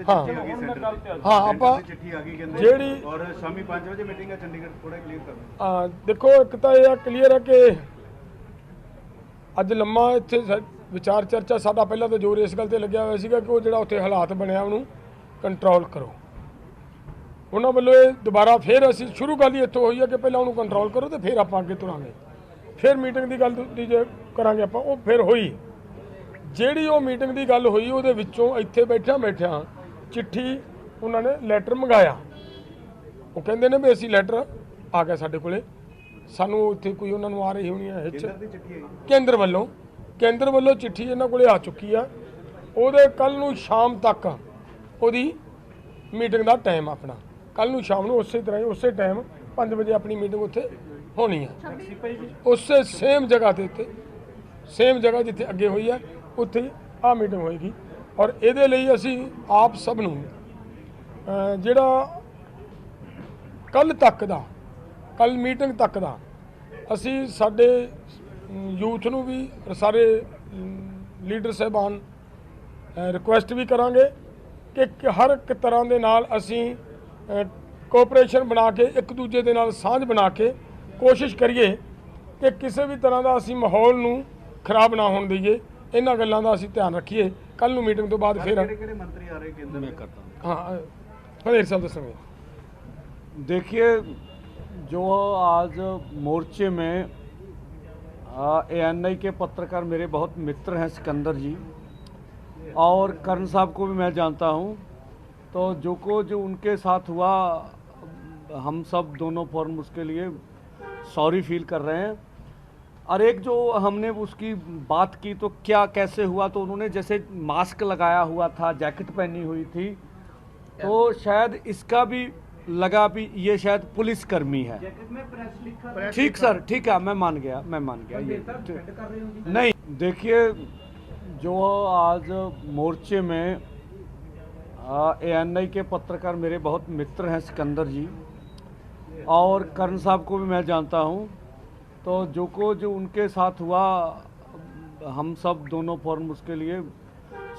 ਤੇ हाँ चिट्ठी आ गई सेंटर ते हाँ ਆਪਾਂ चिट्ठी आ गई कहंदे ਜਿਹੜੀ और शामी 5 बजे मीटिंग है चंडीगढ़ थोड़ा क्लियर कर दो। ਦੇਖੋ ਇੱਕ ਤਾਂ ਇਹ ਕਲੀਅਰ ਹੈ ਕਿ ਅੱਜ ਲੰਮਾ ਇੱਥੇ ਵਿਚਾਰ ਚਰਚਾ ਸਾਡਾ ਪਹਿਲਾਂ ਤਾਂ ਜ਼ੋਰ ਇਸ ਗੱਲ ਤੇ ਲੱਗਿਆ ਹੋਇਆ ਸੀਗਾ ਕਿ ਉਹ ਜਿਹੜਾ ਉੱਥੇ ਹਾਲਾਤ ਬਣਿਆ ਉਹਨੂੰ ਕੰਟਰੋਲ ਕਰੋ। ਉਹਨਾਂ ਵੱਲੋਂ ਇਹ ਦੁਬਾਰਾ ਫਿਰ ਅਸੀਂ ਸ਼ੁਰੂ ਗੱਲ ਹੀ ਇੱਥੋਂ ਹੋਈ ਹੈ ਕਿ ਪਹਿਲਾਂ ਉਹਨੂੰ ਕੰਟਰੋਲ ਕਰੋ ਤੇ ਫਿਰ ਆਪਾਂ ਅੱਗੇ ਤੁਰਾਂਗੇ। ਫਿਰ ਮੀਟਿੰਗ ਦੀ ਗੱਲ ਦੀ ਜੇ ਕਰਾਂਗੇ ਆਪਾਂ ਉਹ ਫਿਰ ਹੋਈ ਜਿਹੜੀ ਉਹ ਮੀਟਿੰਗ ਦੀ ਗੱਲ ਹੋਈ ਉਹਦੇ ਵਿੱਚੋਂ ਇੱਥੇ ਬੈਠਿਆਂ ਚਿੱਠੀ ਉਹਨਾਂ ਨੇ ਲੈਟਰ ਮੰਗਾਇਆ। ਉਹ ਕਹਿੰਦੇ ਨੇ ਵੀ ਅਸੀਂ ਲੈਟਰ ਆ ਗਿਆ ਸਾਡੇ ਕੋਲੇ ਸਾਨੂੰ ਇੱਥੇ ਕੋਈ ਉਹਨਾਂ ਨੂੰ ਆ ਰਹੀ ਹੋਣੀ ਹੈ केंद्र दी चिट्ठी आई ਕੇਂਦਰ ਵੱਲੋਂ ਚਿੱਠੀ ਇਹਨਾਂ ਕੋਲੇ ਆ ਚੁੱਕੀ ਆ। ਉਹਦੇ ਕੱਲ ਨੂੰ ਸ਼ਾਮ ਤੱਕ ਉਹਦੀ ਮੀਟਿੰਗ ਦਾ ਟਾਈਮ ਆਪਣਾ ਕੱਲ ਨੂੰ ਸ਼ਾਮ ਨੂੰ ਉਸੇ ਤਰ੍ਹਾਂ ਹੀ ਉਸੇ ਟਾਈਮ 5 ਵਜੇ ਆਪਣੀ ਮੀਟਿੰਗ ਉੱਥੇ ਹੋਣੀ ਆ ਉਸੇ ਸੇਮ ਜਗ੍ਹਾ ਤੇ ਉੱਤੇ ਸੇਮ ਜਗ੍ਹਾ ਜਿੱਥੇ ਅੱਗੇ ਹੋਈ ਹੈ ਉੱਥੇ ਆ ਮੀਟਿੰਗ ਹੋਏਗੀ। ਔਰ ਇਹਦੇ ਲਈ ਅਸੀਂ ਆਪ ਸਭ ਨੂੰ ਜਿਹੜਾ ਕੱਲ ਤੱਕ ਦਾ ਕੱਲ ਮੀਟਿੰਗ ਤੱਕ ਦਾ ਅਸੀਂ ਸਾਡੇ ਯੂਥ ਨੂੰ ਵੀ ਸਾਰੇ ਲੀਡਰ ਸਾਹਿਬਾਨ ਰਿਕੁਐਸਟ ਵੀ ਕਰਾਂਗੇ ਕਿ ਹਰ ਇੱਕ ਤਰ੍ਹਾਂ ਦੇ ਨਾਲ ਅਸੀਂ ਕੋਆਪਰੇਸ਼ਨ ਬਣਾ ਕੇ ਇੱਕ ਦੂਜੇ ਦੇ ਨਾਲ ਸਾਂਝ ਬਣਾ ਕੇ ਕੋਸ਼ਿਸ਼ ਕਰੀਏ ਕਿ ਕਿਸੇ ਵੀ ਤਰ੍ਹਾਂ ਦਾ ਅਸੀਂ ਮਾਹੌਲ ਨੂੰ ਖਰਾਬ ਨਾ ਹੋਣ ਦਈਏ। ਇਹਨਾਂ ਗੱਲਾਂ ਦਾ ਅਸੀਂ ਧਿਆਨ ਰੱਖੀਏ। ਕੱਲ ਨੂੰ ਮੀਟਿੰਗ ਤੋਂ ਬਾਅਦ ਫਿਰ केड़े मंत्री आ रहे केंद्र में करता हूं। हाँ हनेर साहब दसेंगे। देखिए जो आज मोर्चे में ANI के पत्रकार मेरे बहुत मित्र हैं सिकंदर जी और कर्ण साहब को भी मैं जानता हूं। तो जो उनके साथ हुआ हम सब दोनों फॉर्म उसके लिए सॉरी फील कर रहे हैं। और एक जो हमने उसकी बात की तो क्या कैसे हुआ तो उन्होंने जैसे मास्क लगाया हुआ था जैकेट पहनी हुई थी तो शायद इसका भी लगा भी ये शायद पुलिसकर्मी है। ठीक सर ठीक है मैं मान गया ये नहीं। देखिए जो आज मोर्चे में ANI के पत्रकार मेरे बहुत मित्र हैं सिकंदर जी और कर्ण साहब को भी मैं जानता हूं। तो जो उनके साथ हुआ हम सब दोनों फॉर्म उसके लिए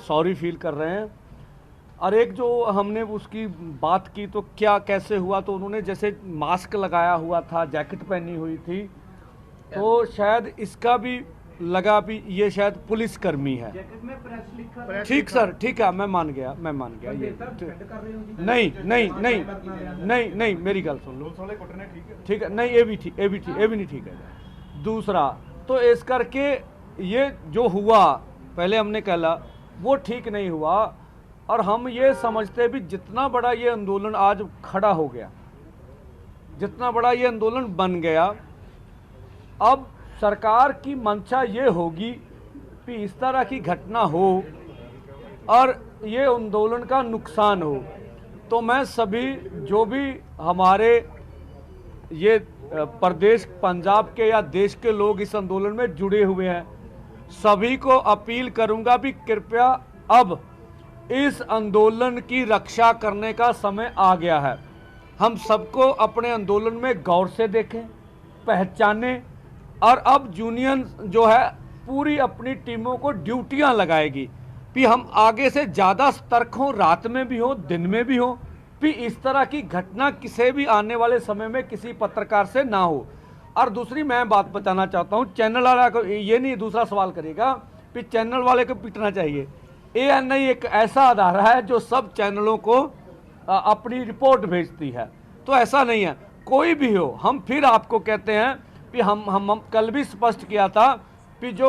सॉरी फील कर रहे हैं। और एक जो हमने उसकी बात की तो क्या कैसे हुआ तो उन्होंने जैसे मास्क लगाया हुआ था जैकेट पहनी हुई थी तो शायद इसका भी लगा भी ये शायद पुलिसकर्मी है। ठीक सर ठीक है मैं मान गया ये नहीं मेरी गल सुन लो ठीक है नहीं ये भी नहीं ठीक है। दूसरा तो इस करके ये जो हुआ पहले हमने कहला वो ठीक नहीं हुआ और हम ये समझते भी जितना बड़ा ये आंदोलन आज खड़ा हो गया जितना बड़ा ये आंदोलन बन गया अब सरकार की मंशा ये होगी कि इस तरह की घटना हो और ये आंदोलन का नुकसान हो। तो मैं सभी जो भी हमारे ये प्रदेश पंजाब के या देश के लोग इस आंदोलन में जुड़े हुए हैं सभी को अपील करूंगा भी कृपया अब इस आंदोलन की रक्षा करने का समय आ गया है। हम सबको अपने आंदोलन में गौर से देखें पहचानें और अब यूनियन जो है पूरी अपनी टीमों को ड्यूटियां लगाएगी कि हम आगे से ज़्यादा सतर्क हों रात में भी हो दिन में भी हो कि इस तरह की घटना किसी भी आने वाले समय में किसी पत्रकार से ना हो। और दूसरी मैं बात बताना चाहता हूँ चैनल वाला को ये नहीं दूसरा सवाल करेगा कि चैनल वाले को पीटना चाहिए। ANI एक ऐसा अदारा है जो सब चैनलों को अपनी रिपोर्ट भेजती है तो ऐसा नहीं है कोई भी हो। हम फिर आपको कहते हैं कि हम कल भी स्पष्ट किया था कि जो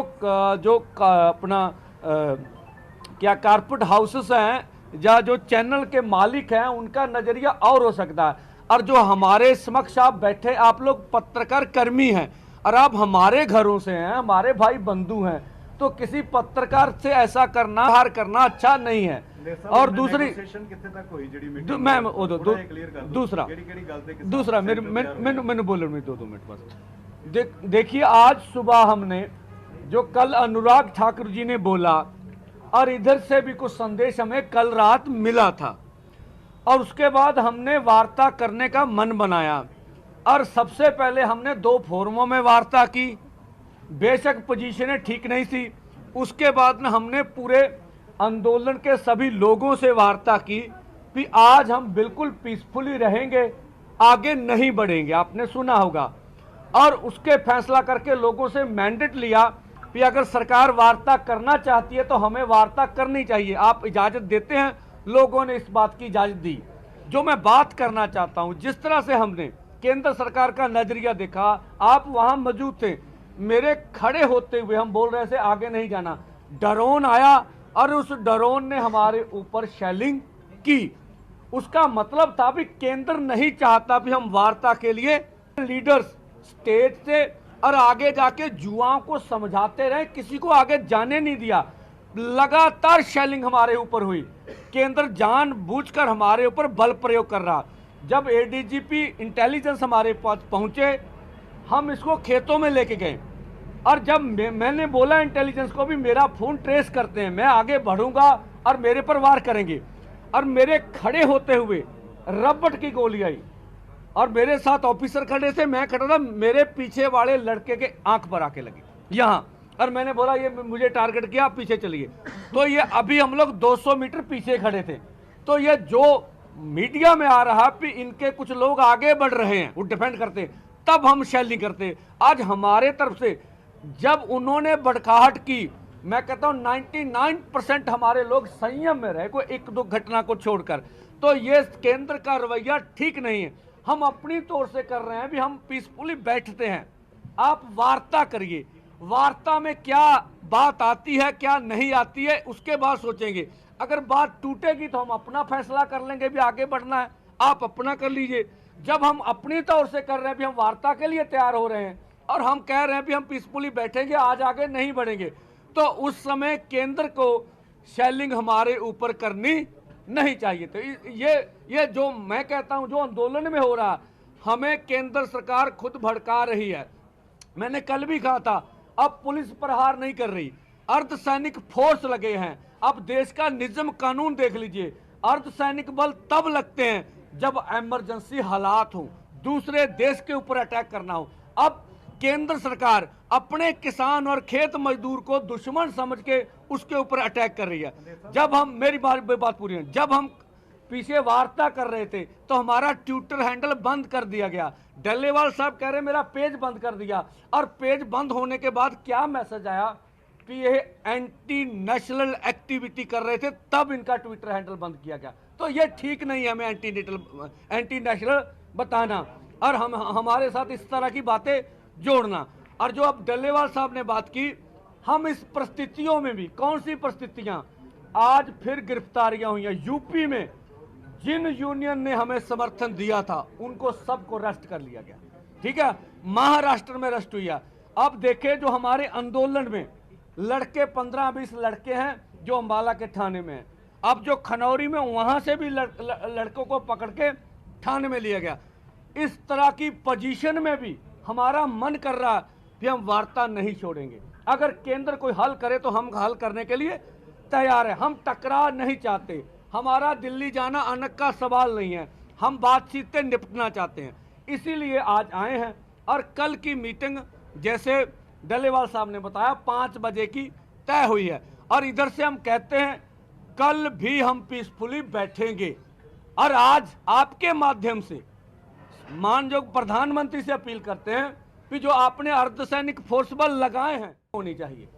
अपना क्या कारपेट हाउसेस हैं या जो चैनल के मालिक हैं उनका नज़रिया और हो सकता है। और जो हमारे समक्ष आप बैठे आप लोग पत्रकार कर्मी हैं और आप हमारे घरों से हैं हमारे भाई बंधु हैं तो किसी पत्रकार से ऐसा करना हार करना अच्छा नहीं है। और दूसरी दूसरा मैंने बोल दो मिनट बस। देखिए आज सुबह हमने जो कल अनुराग ठाकुर जी ने बोला और इधर से भी कुछ संदेश हमें कल रात मिला था और उसके बाद हमने वार्ता करने का मन बनाया और सबसे पहले हमने 2 फोरमों में वार्ता की। बेशक पोजीशनें ठीक नहीं थी उसके बाद में हमने पूरे आंदोलन के सभी लोगों से वार्ता की कि आज हम बिल्कुल पीसफुली रहेंगे, आगे नहीं बढ़ेंगे, आपने सुना होगा। और उसके फैसला करके लोगों से मैंडेट लिया कि अगर सरकार वार्ता करना चाहती है तो हमें वार्ता करनी चाहिए, आप इजाजत देते हैं। लोगों ने इस बात की इजाजत दी। जो मैं बात करना चाहता हूं, जिस तरह से हमने केंद्र सरकार का नजरिया देखा, आप वहां मौजूद थे, मेरे खड़े होते हुए हम बोल रहे थे आगे नहीं जाना, ड्रोन आया और उस ड्रोन ने हमारे ऊपर शेलिंग की। उसका मतलब था भी केंद्र नहीं चाहता भी हम वार्ता के लिए लीडर्स स्टेज से और आगे जाके जुआओं को समझाते रहे, किसी को आगे जाने नहीं दिया। लगातार शेलिंग हमारे ऊपर हुई, केंद्र जानबूझकर हमारे ऊपर बल प्रयोग कर रहा। जब एडीजीपी इंटेलिजेंस हमारे पास पहुंचे, हम इसको खेतों में लेके गए और जब मैंने बोला इंटेलिजेंस को भी मेरा फोन ट्रेस करते हैं, मैं आगे बढ़ूंगा और मेरे पर वार करेंगे, और मेरे खड़े होते हुए रबड़ की गोली आई और मेरे साथ ऑफिसर खड़े थे, मैं खड़ा था, मेरे पीछे वाले लड़के के आंख पर आके लगी यहाँ, और मैंने बोला ये मुझे टारगेट किया, आप पीछे चलिए। तो ये अभी हम लोग 200 मीटर पीछे खड़े थे। तो ये जो मीडिया में आ रहा कि इनके कुछ लोग आगे बढ़ रहे हैं, वो डिफेंड करते, तब हम शेलिंग करते। आज हमारे तरफ से जब उन्होंने बड़काहट की, मैं कहता हूं 99% हमारे लोग संयम में रहे, कोई एक दो घटना को छोड़कर। तो ये केंद्र का रवैया ठीक नहीं है। हम अपनी तौर से कर रहे हैं भी हम पीसफुली बैठते हैं, आप वार्ता करिए, वार्ता में क्या बात आती है क्या नहीं आती है उसके बाद सोचेंगे। अगर बात टूटेगी तो हम अपना फैसला कर लेंगे भी आगे बढ़ना है, आप अपना कर लीजिए। जब हम अपनी तौर से कर रहे हैं भी हम वार्ता के लिए तैयार हो रहे हैं और हम कह रहे हैं भी हम पीसफुली बैठेंगे, आज आगे नहीं बढ़ेंगे, तो उस समय केंद्र को शेलिंग हमारे ऊपर करनी नहीं चाहिए। तो ये जो मैं कहता हूं जो आंदोलन में हो रहा, हमें केंद्र सरकार खुद भड़का रही है। मैंने कल भी कहा था, अब पुलिस प्रहार नहीं कर रही, अर्धसैनिक फोर्स लगे हैं। अब देश का निज़म कानून देख लीजिए, अर्धसैनिक बल तब लगते हैं जब इमरजेंसी हालात हो, दूसरे देश के ऊपर अटैक करना हो। अब केंद्र सरकार अपने किसान और खेत मजदूर को दुश्मन समझ के उसके ऊपर अटैक कर रही है। जब हम मेरी बात पूरी है, जब हम पीछे वार्ता कर रहे थे तो हमारा ट्विटर हैंडल बंद कर दिया गया। डल्लेवाल साहब कह रहे मेरा पेज बंद कर दिया, और पेज बंद होने के बाद क्या मैसेज आया कि ये एंटी नेशनल एक्टिविटी कर रहे थे, तब इनका ट्विटर हैंडल बंद किया गया। तो ये ठीक नहीं है हमें एंटी नेशनल बताना और हमारे साथ इस तरह की बातें जोड़ना। और जो अब डल्लेवाल साहब ने बात की, हम इस परिस्थितियों में भी, कौन सी परिस्थितियां, आज फिर गिरफ्तारियां हुई हैं यूपी में। जिन यूनियन ने हमें समर्थन दिया था उनको सबको अरेस्ट कर लिया गया, ठीक है। महाराष्ट्र में अरेस्ट हुई है। अब देखें जो हमारे आंदोलन में लड़के 15-20 लड़के हैं जो अंबाला के थाने में हैं, अब जो खनौरी में वहां से भी लड़कों को पकड़ के थाने में लिया गया। इस तरह की पोजीशन में भी हमारा मन कर रहा है कि हम वार्ता नहीं छोड़ेंगे। अगर केंद्र कोई हल करे तो हम हल करने के लिए तैयार है। हम टकराव नहीं चाहते, हमारा दिल्ली जाना अनक का सवाल नहीं है, हम बातचीत से निपटना चाहते हैं, इसीलिए आज आए हैं। और कल की मीटिंग जैसे डल्लेवाल साहब ने बताया 5 बजे की तय हुई है, और इधर से हम कहते हैं कल भी हम पीसफुली बैठेंगे। और आज आपके माध्यम से मानयोग प्रधानमंत्री से अपील करते हैं कि जो आपने अर्धसैनिक फोर्स बल लगाए हैं होनी चाहिए,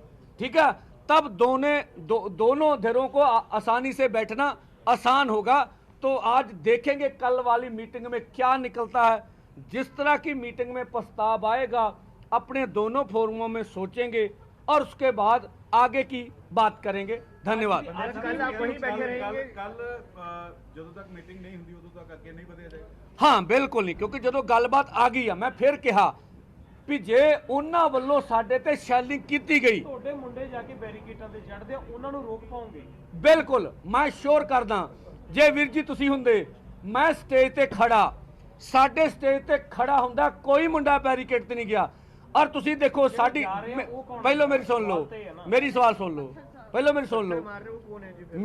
ठीक है, तब दोनों धिरों को आसानी से बैठना आसान होगा। तो आज देखेंगे कल वाली मीटिंग में क्या निकलता है। जिस तरह की मीटिंग में प्रस्ताव आएगा अपने दोनों फोरमों में सोचेंगे और उसके बाद आगे की बात करेंगे। धन्यवाद। कल आप वहीं बैठे रहेंगे? कल ਜਦੋਂ तक मीटिंग नहीं होती उदों तक ਅੱਗੇ नहीं ਵਧਿਆ ਜਾਏਗਾ? हाँ बिल्कुल नहीं, क्योंकि ਜਦੋਂ ਗੱਲਬਾਤ आ गई है, मैं फिर कहा ਵੀ ਜੇ ਉਹਨਾਂ ਵੱਲੋਂ ਸਾਡੇ ਤੇ ਸ਼ੈਲਿੰਗ ਕੀਤੀ ਗਈ, ਤੁਹਾਡੇ ਮੁੰਡੇ ਜਾ ਕੇ ਬੈਰੀਕੇਡਾਂ ਤੇ ਚੜਦੇ ਆ, ਉਹਨਾਂ ਨੂੰ ਰੋਕ ਪਾਉਂਗੇ? ਬਿਲਕੁਲ ਮੈਂ ਸ਼ੋਰ ਕਰਦਾ, ਜੇ ਵੀਰ ਜੀ ਤੁਸੀਂ ਹੁੰਦੇ, ਮੈਂ ਸਟੇਜ ਤੇ ਖੜਾ, ਸਾਡੇ ਸਟੇਜ ਤੇ ਖੜਾ ਹੁੰਦਾ, ਕੋਈ ਮੁੰਡਾ ਬੈਰੀਕੇਡ ਤੇ ਨਹੀਂ ਗਿਆ। और तुसी देखो साडी, पहलो मेरी सुन लो, मेरी सवाल सुन लो, पहलो मेरी सुन लो,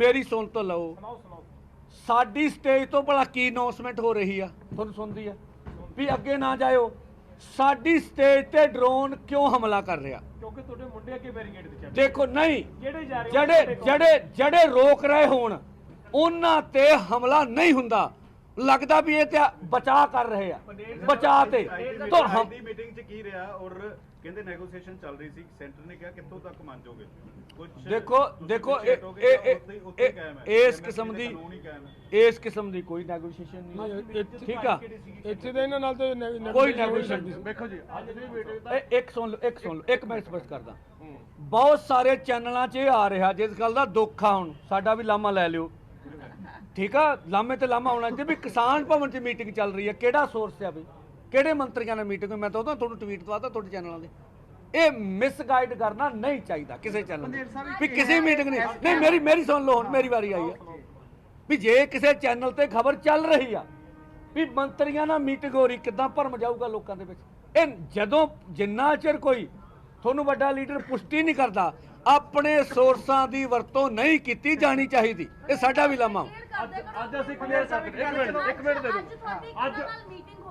मेरी सुन तो लो। साडी स्टेज तो भला की अनाउंसमेंट हो रही है, तुहानू सुनदी है भी अगे ना जाओ। ਸਾਡੀ ਸਟੇਜ ਤੇ ਡਰੋਨ ਕਿਉਂ ਹਮਲਾ ਕਰ ਰਿਹਾ? ਕਿਉਂਕਿ ਤੁਹਾਡੇ ਮੁੰਡੇ ਅੱਗੇ ਬੈਰੀਕੇਡ ਤੇ ਚੱਲ ਦੇਖੋ ਨਹੀਂ, ਜਿਹੜੇ ਜਾ ਰਹੇ ਜਿਹੜੇ ਰੋਕ ਰਹੇ ਹੋਣ ਉਹਨਾਂ ਤੇ ਹਮਲਾ ਨਹੀਂ ਹੁੰਦਾ। ਲੱਗਦਾ ਵੀ ਇਹ ਤੇ ਬਚਾਅ ਕਰ ਰਹੇ ਆ, ਬਚਾਅ ਤੇ ਤਾਂ ਹਮ ਦੀ ਮੀਟਿੰਗ 'ਚ ਕੀ ਰਿਹਾ ਔਰ ਕਹਿੰਦੇ ਨੈਗੋਸੀਏਸ਼ਨ ਚੱਲ ਰਹੀ ਸੀ, ਸੈਂਟਰ ਨੇ ਕਿਹਾ ਕਿੱਥੋਂ ਤੱਕ ਮੰਨ ਜਾਓਗੇ? ਦੇਖੋ ਇਸ ਕਿਸਮ ਦੀ ਕੋਈ ਨੈਗੋਸ਼ੀਏਸ਼ਨ ਨਹੀਂ। ਠੀਕ ਆ, ਇੱਥੇ ਤਾਂ ਇਹਨਾਂ ਨਾਲ ਤੇ ਕੋਈ ਨੈਗੋਸ਼ੀਏਸ਼ਨ ਨਹੀਂ। ਵੇਖੋ ਜੀ ਅੱਜ ਦੀ ਮੀਟਿੰਗ ਇੱਕ ਸੁਣ ਲਓ ਇੱਕ ਮੈਂ ਸਪਸ਼ਟ ਕਰਦਾ। ਬਹੁਤ ਸਾਰੇ ਚੈਨਲਾਂ 'ਚ ਇਹ ਆ ਰਿਹਾ ਜਿਸ ਗੱਲ ਦਾ ਦੁੱਖ ਆ, ਹੁਣ ਸਾਡਾ ਵੀ ਲਾਮਾ ਲੈ ਲਿਓ। ਠੀਕ ਆ, ਲਾਮੇ ਤੇ ਲਾਮਾ ਆਉਣਾ ਚਾਹੀਦਾ ਵੀ ਕਿਸਾਨ ਭਵਨ 'ਚ ਮੀਟਿੰਗ ਚੱਲ ਰਹੀ ਹੈ, ਕਿਹੜਾ ਸੋਰਸ ਆ ਬਈ, ਕਿਹੜੇ ਮੰਤਰੀਆਂ ਨਾਲ ਮੀਟਿੰਗ? ਮੈਂ ਤਾਂ ਤੁਹਾਨੂੰ ਟਵੀਟ ਦਵਾਤਾ ਤੁਹਾਡੇ ਚੈਨਲਾਂ ਦੇ। ਇਹ ਮਿਸਗਾਈਡ ਕਰਨਾ ਨਹੀਂ ਚਾਹੀਦਾ ਕਿਸੇ ਚੈਨਲ ਨੂੰ ਵੀ ਕਿਸੇ ਮੀਟਿੰਗ ਨਹੀਂ। ਮੇਰੀ ਸੁਣ ਲਓ, ਹੁਣ ਮੇਰੀ ਵਾਰੀ ਆਈ ਹੈ ਵੀ ਜੇ ਕਿਸੇ ਚੈਨਲ ਤੇ ਖਬਰ ਚੱਲ ਰਹੀ ਆ ਵੀ ਮੰਤਰੀਆਂ ਨਾਲ ਮੀਟਿੰਗ ਹੋ ਰਹੀ, ਕਿੱਦਾਂ ਭਰਮ ਜਾਊਗਾ ਲੋਕਾਂ ਦੇ ਵਿੱਚ? ਇਹ ਜਦੋਂ ਜਿੰਨਾ ਚਿਰ ਕੋਈ ਤੁਹਾਨੂੰ ਵੱਡਾ ਲੀਡਰ ਪੁਸ਼ਟੀ ਨਹੀਂ ਕਰਦਾ, ਆਪਣੇ ਸੋਰਸਾਂ ਦੀ ਵਰਤੋਂ ਨਹੀਂ ਕੀਤੀ ਜਾਣੀ ਚਾਹੀਦੀ। ਇਹ ਸਾਡਾ ਵੀ ਲਾਮਾ। ਅੱਜ ਅਸੀਂ ਕਲੀਅਰ ਕਰ ਦਿੱਤੇ। ਇੱਕ ਮਿੰਟ ਦੇ ਦਿਓ। ਅੱਜ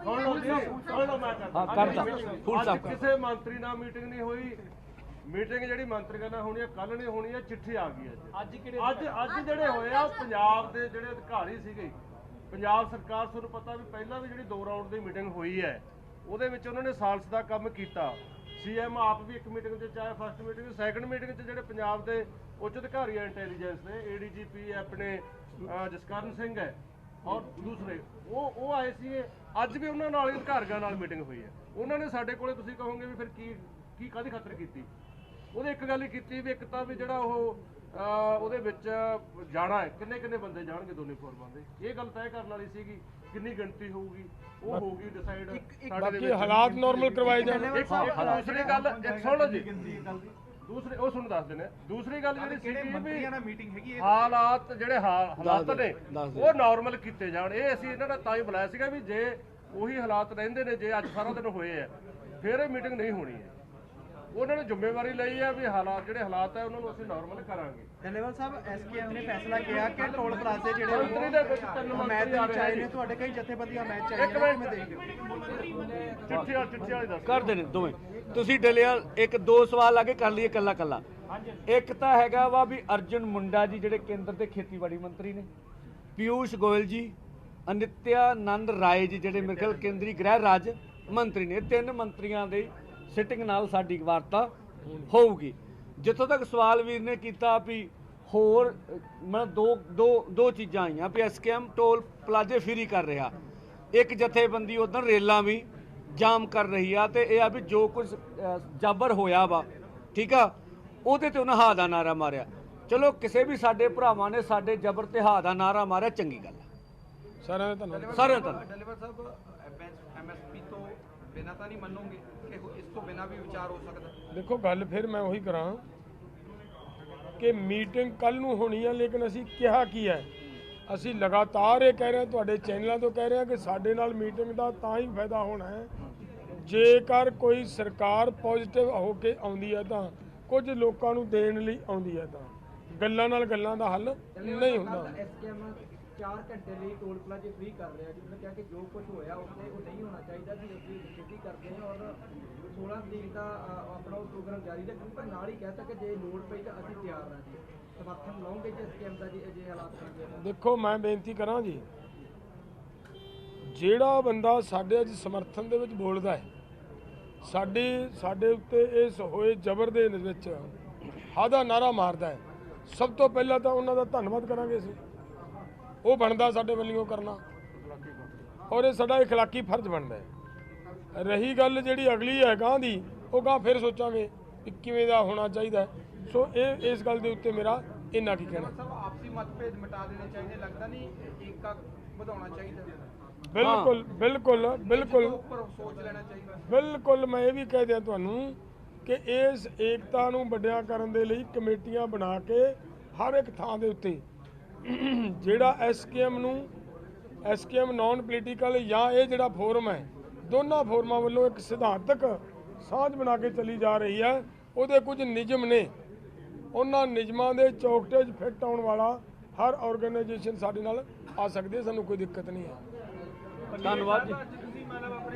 ਸੁਣ ਲਓ ਜੀ, ਸੁਣ ਲਓ ਮੈਂ ਕਰਦਾ ਫੁੱਲ ਅੱਜ ਸਟਾਪ। ਕਿਸੇ ਮੰਤਰੀ ਨਾਲ ਮੀਟਿੰਗ ਨਹੀਂ ਹੋਈ। ਮੀਟਿੰਗ ਜਿਹੜੀ ਮੰਤਰੀਆਂ ਨਾਲ ਹੋਣੀ ਹੈ ਕੱਲ ਨਹੀਂ ਹੋਣੀ ਹੈ, ਚਿੱਠੀ ਆ ਗਈ ਅੱਜ ਕਿਹੜੇ ਅੱਜ ਜਿਹੜੇ ਹੋਏ ਆ ਪੰਜਾਬ ਦੇ ਜਿਹੜੇ ਅਧਿਕਾਰੀ ਸੀਗੇ, ਪੰਜਾਬ ਸਰਕਾਰ ਤੁਹਾਨੂੰ ਪਤਾ ਵੀ ਪਹਿਲਾਂ ਵੀ ਜਿਹੜੀ 2 ਰਾਊਂਡ ਦੀ ਮੀਟਿੰਗ ਹੋਈ ਹੈ ਉਹਦੇ ਵਿੱਚ ਉਹਨਾਂ ਨੇ ਸਾਲਸ ਦਾ ਕੰਮ ਕੀਤਾ। ਸੀਐਮ ਆਪ ਵੀ ਇੱਕ ਮੀਟਿੰਗ 'ਚ, ਚਾਹੇ ਫਸਟ ਮੀਟਿੰਗ ਸੈਕੰਡ ਮੀਟਿੰਗ 'ਚ ਜਿਹੜੇ ਪੰਜਾਬ ਦੇ ਉੱਚ ਅਧਿਕਾਰੀ ਆ ਇੰਟੈਲੀਜੈਂਸ ਦੇ, ਏਡੀਜੀਪੀ ਆਪਣੇ ਜਸਕਰਨ ਸਿੰਘ ਹੈ ਔਰ ਦੂਸਰੇ ਉਹ ਆਏ ਸੀ। ਅੱਜ ਵੀ ਉਹਨਾਂ ਨਾਲ ਅਧਿਕਾਰੀਆਂ ਨਾਲ ਮੀਟਿੰਗ ਹੋਈ ਹੈ। ਉਹਨਾਂ ਨੇ ਸਾਡੇ ਕੋਲੇ ਤੁਸੀਂ ਕਹੋਗੇ ਵੀ ਫਿਰ ਕੀ ਕਾਹਦੀ ਖਾਤਰ ਕੀਤੀ? ਉਹਦੇ ਇੱਕ ਗੱਲ ਹੀ ਕੀਤੀ ਵੀ ਇੱਕ ਤਾਂ ਵੀ ਜਿਹੜਾ ਉਹ ਉਹਦੇ ਵਿੱਚ ਜਾਣਾ ਹੈ, ਕਿੰਨੇ ਬੰਦੇ ਜਾਣਗੇ ਦੋਨੇ ਫੋਰਮਾਂ ਦੇ, ਇਹ ਗੱਲ ਤੈਅ ਕਰਨ ਵਾਲੀ ਸੀਗੀ। ਕਿੰਨੀ ਗਿਣਤੀ ਹੋਊਗੀ ਉਹ ਹੋਊਗੀ ਡਿਸਾਈਡ ਸਾਡੇ ਬਾਕੀ ਹਾਲਾਤ ਨਾਰਮਲ ਕਰਵਾਏ ਜਾਣ। ਦੂਸਰੀ ਗੱਲ ਸੁਣ ਲਓ ਜੀ, ਦੂਸਰੀ ਉਹ ਤੁਹਾਨੂੰ ਦੱਸ ਦਿੰਦੇ। ਦੂਸਰੀ ਗੱਲ ਜਿਹੜੀ ਸੀਗੀ ਮੰਤਰੀਆਂ ਨਾਲ ਮੀਟਿੰਗ ਹੈਗੀ ਹੈ, ਹਾਲਾਤ ਜਿਹੜੇ ਹਾਲਾਤ ਨੇ ਉਹ ਨਾਰਮਲ ਕੀਤੇ ਜਾਣ। ਇਹ ਅਸੀਂ ਇਹਨਾਂ ਦਾ ਤਾਂ ਹੀ ਬੁਲਾਇਆ ਸੀਗਾ ਵੀ ਜੇ ਉਹੀ ਹਾਲਾਤ ਰਹਿੰਦੇ ਨੇ, ਜੇ ਅੱਜ ਸਾਰਾ ਦਿਨ ਹੋਏ ਆ, ਫਿਰ ਇਹ ਮੀਟਿੰਗ ਨਹੀਂ ਹੋਣੀ ਹੈ। ਉਹਨਾਂ ਨੇ ਜ਼ਿੰਮੇਵਾਰੀ ਲਈ ਹੈ ਵੀ ਜਿਹੜੇ ਹਾਲਾਤ ਹੈ ਉਹਨਾਂ ਨੂੰ ਅਸੀਂ ਨਾਰਮਲ ਕਰਾਂਗੇ। ਧੰਨਵਾਦ ਸਾਹਿਬ। ਐਸਕੇਐਮ ਨੇ ਫੈਸਲਾ ਕੀਤਾ ਕਿ ਟੋਲ ਪਲਾਜ਼ੇ ਜਿਹੜੇ ਮੰਤਰੀ ਦੇ ਵਿੱਚ 3 ਮੰਤਰੀ ਆ ਰਹੇ ਨੇ। ਤੁਹਾਡੇ ਕਈ ਜਥੇਬੰਦੀਆਂ ਮੈਚ ਇੱਕ ਮਿੰਟ ਚਿੱਠੀ ਵਾਲੀ ਦੱਸ ਕਰਦੇ ਨੇ ਦੋਵੇਂ। ਤੁਸੀਂ ਡਲਿਆ ਇੱਕ ਦੋ ਸਵਾਲ ਆ ਕੇ ਕਰ ਲਈਏ ਕੱਲਾ ਕੱਲਾ। ਇੱਕ ਤਾਂ ਹੈਗਾ ਵਾ ਵੀ ਅਰਜੁਨ ਮੁੰਡਾ ਜੀ ਜਿਹੜੇ ਕੇਂਦਰ ਦੇ ਖੇਤੀਬਾੜੀ ਮੰਤਰੀ ਨੇ, ਪਿਊਸ਼ ਗੋਇਲ ਜੀ, ਨਿਤਿਆਨੰਦ ਰਾਏ ਜੀ ਜਿਹੜੇ ਮੇਰੇ ਖਿਆਲ ਕੇਂਦਰੀ ਗ੍ਰਹਿ ਰਾਜ ਮੰਤਰੀ ਨੇ। 3 ਮੰਤਰੀਆਂ ਦੇ ਸਿਟਿੰਗ ਨਾਲ ਸਾਡੀ ਵਾਰਤਾ ਹੋਊਗੀ। ਜਿੱਥੋਂ ਤੱਕ ਸਵਾਲ ਵੀਰ ਨੇ ਕੀਤਾ ਵੀ ਹੋਰ ਮਤਲਬ ਦੋ ਚੀਜ਼ਾਂ ਆਈਆਂ ਵੀ ਐਸਕੇਐਮ ਟੋਲ ਪਲਾਜ਼ੇ ਫ੍ਰੀ ਕਰ ਰਿਹਾ, ਇੱਕ ਜਥੇਬੰਦੀ ਉਧਰ ਰੇਲਾਂ ਵੀ ਜਾਮ ਕਰ ਰਹੀ ਆ, ਤੇ ਇਹ ਆ ਵੀ ਜੋ ਕੁਝ ਜਾਬਰ ਹੋਇਆ ਵਾ, ਠੀਕ ਆ, ਉਹਦੇ ਤੇ ਉਹਨਾਂ ਹਾ ਦਾ ਨਾਰਾ ਮਾਰਿਆ। ਚਲੋ ਕਿਸੇ ਵੀ ਸਾਡੇ ਭਰਾਵਾਂ ਨੇ ਸਾਡੇ ਜਬਰ ਤੇ ਹਾ ਦਾ ਨਾਰਾ ਮਾਰਿਆ, ਚੰਗੀ ਗੱਲ ਆ। ਸਾਰਿਆਂ ਦਾ ਧੰਨਵਾਦ। ਸਾਰਿਆਂ ਦਾ ਡੈਲੀਵਰ ਸਾਹਿਬ, ਐਮਐਸਪੀ ਤੋਂ ਬਿਨਾਂ ਤਾਂ ਨਹੀਂ ਮੰਨੋਗੇ ਕਿ ਇਸ ਤੋਂ ਬਿਨਾਂ ਵੀ ਵਿਚਾਰ ਹੋ ਸਕਦਾ? ਦੇਖੋ ਗੱਲ ਫਿਰ ਮੈਂ ਉਹੀ ਕਰਾਂ ਕਿ ਮੀਟਿੰਗ ਕੱਲ ਨੂੰ ਹੋਣੀ ਹੈ, ਲੇਕਿਨ ਅਸੀਂ ਕਿਹਾ ਕੀ ਹੈ? ਅਸੀਂ ਲਗਾਤਾਰ ਇਹ ਕਹਿ ਰਹੇ ਹਾਂ, ਤੁਹਾਡੇ ਚੈਨਲਾਂ ਤੋਂ ਕਹਿ ਰਹੇ ਹਾਂ ਕਿ ਸਾਡੇ ਨਾਲ ਮੀਟਿੰਗ ਦਾ ਤਾਂ ਹੀ ਫਾਇਦਾ ਹੋਣਾ ਹੈ ਜੇਕਰ ਕੋਈ ਸਰਕਾਰ ਪੋਜ਼ਿਟਿਵ ਹੋ ਕੇ ਆਉਂਦੀ ਹੈ, ਤਾਂ ਕੁਝ ਲੋਕਾਂ ਨੂੰ ਦੇਣ ਲਈ ਆਉਂਦੀ ਹੈ, ਤਾਂ ਗੱਲਾਂ ਨਾਲ ਗੱਲਾਂ ਦਾ ਹੱਲ ਨਹੀਂ ਹੁੰਦਾ। ਐਸਕੇਐਮ 4 ਘੰਟੇ ਲਈ ਟੋਲ ਪਲਾਜ਼ੇ ਫ੍ਰੀ ਕਰ ਰਿਹਾ, ਜਿਸ ਨੇ ਕਿਹਾ ਕਿ ਜੋ ਕੁਝ ਹੋਇਆ ਉੱਥੇ ਉਹ ਨਹੀਂ ਹੋਣਾ ਚਾਹੀਦਾ ਸੀ। ਅਸੀਂ ਖੇਤੀ ਕਰਦੇ ਹਾਂ ਔਰ 16 ਤਰੀਕ ਦਾ ਆਪਣਾ ਉਹ ਪ੍ਰੋਗਰਾਮ ਜਾਰੀ ਰੱਖਣ, ਪਰ ਨਾਲ ਹੀ ਕਹਿਤਾ ਕਿ ਜੇ ਲੋੜ ਪਈ ਤਾਂ ਅਸੀਂ ਤਿਆਰ ਹਾਂ ਜੀ। ਸਮਰਥਨ ਲਾਉਂਗੇ ਜੀ ਐਸਕੇਐਮ ਦਾ ਜੀ ਅਜੇ ਹਾਲਾਤ ਬਣਦੇ? ਦੇਖੋ ਮੈਂ ਬੇਨਤੀ ਕਰਾਂ ਜੀ, ਜਿਹੜਾ ਬੰਦਾ ਸਾਡੇ ਅੱਜ ਸਮਰਥਨ ਦੇ ਵਿੱਚ ਬੋਲਦਾ ਹੈ, ਸਾਡੇ ਉੱਤੇ ਇਸ ਹੋਏ ਜ਼ਬਰ ਦੇ ਵਿੱਚ ਹਾਦਾ ਨਾਰਾ ਮਾਰਦਾ ਹੈ, ਸਭ ਤੋਂ ਪਹਿਲਾਂ ਤਾਂ ਉਹਨਾਂ ਦਾ ਧੰਨਵਾਦ ਕਰਾਂਗੇ ਅਸੀਂ। ਉਹ ਬਣਦਾ ਸਾਡੇ ਵੱਲੋਂ ਕਰਨਾ, ਔਰ ਇਹ ਸਾਡਾ ਇਖਲਾਕੀ ਫਰਜ਼ ਬਣਦਾ ਹੈ। ਰਹੀ ਗੱਲ ਜਿਹੜੀ ਅਗਲੀ ਹੈ ਗਾਂ ਦੀ, ਉਹ ਗਾਂ ਫਿਰ ਸੋਚਾਂਗੇ ਕਿ ਕਿਵੇਂ ਦਾ ਹੋਣਾ ਚਾਹੀਦਾ। ਸੋ ਇਸ ਗੱਲ ਦੇ ਉੱਤੇ ਮੇਰਾ ਇੰਨਾ ਕੀ ਕਹਿਣਾ। ਸਭ ਆਪਸੀ ਮਤਭੇਦ ਮਿਟਾ ਦੇਣੇ ਚਾਹੀਦੇ, ਲੱਗਦਾ ਨਹੀਂ ਏਕਤਾ ਵਧਾਉਣਾ ਚਾਹੀਦਾ? ਬਿਲਕੁਲ ਬਿਲਕੁਲ ਬਿਲਕੁਲ ਉੱਪਰ ਸੋਚ ਲੈਣਾ ਚਾਹੀਦਾ। ਬਿਲਕੁਲ ਮੈਂ ਇਹ ਵੀ ਕਹਿ ਦਿਆਂ ਤੁਹਾਨੂੰ ਕਿ ਇਸ ਏਕਤਾ ਨੂੰ ਵੱਡਿਆ ਕਰਨ ਦੇ ਲਈ ਕਮੇਟੀਆਂ ਬਣਾ ਕੇ ਹਰ ਇੱਕ ਥਾਂ ਦੇ ਉੱਤੇ ਜਿਹੜਾ ਐਸਕੇਐਮ ਨਾਨ ਪੋਲੀਟੀਕਲ ਜਾਂ ਇਹ ਜਿਹੜਾ ਫੋਰਮ ਹੈ, ਦੋਨਾਂ ਫੋਰਮਾਂ ਵੱਲੋਂ ਇੱਕ ਸਿਧਾਂਤਕ ਸਾਂਝ ਬਣਾ ਕੇ ਚੱਲੀ ਜਾ ਰਹੀ ਹੈ। ਉਹਦੇ ਕੁਝ ਨਿਯਮ ਨੇ, ਉਹਨਾਂ ਨਿਯਮਾਂ ਦੇ ਚੌਕਟੇ 'ਚ ਫਿੱਟ ਆਉਣ ਵਾਲਾ ਹਰ ਆਰਗੇਨਾਈਜੇਸ਼ਨ ਸਾਡੇ ਨਾਲ ਆ ਸਕਦੀ ਹੈ, ਸਾਨੂੰ ਕੋਈ ਦਿੱਕਤ ਨਹੀਂ ਹੈ। ਧੰਨਵਾਦ ਜੀ। ਤੁਸੀਂ ਮਤਲਬ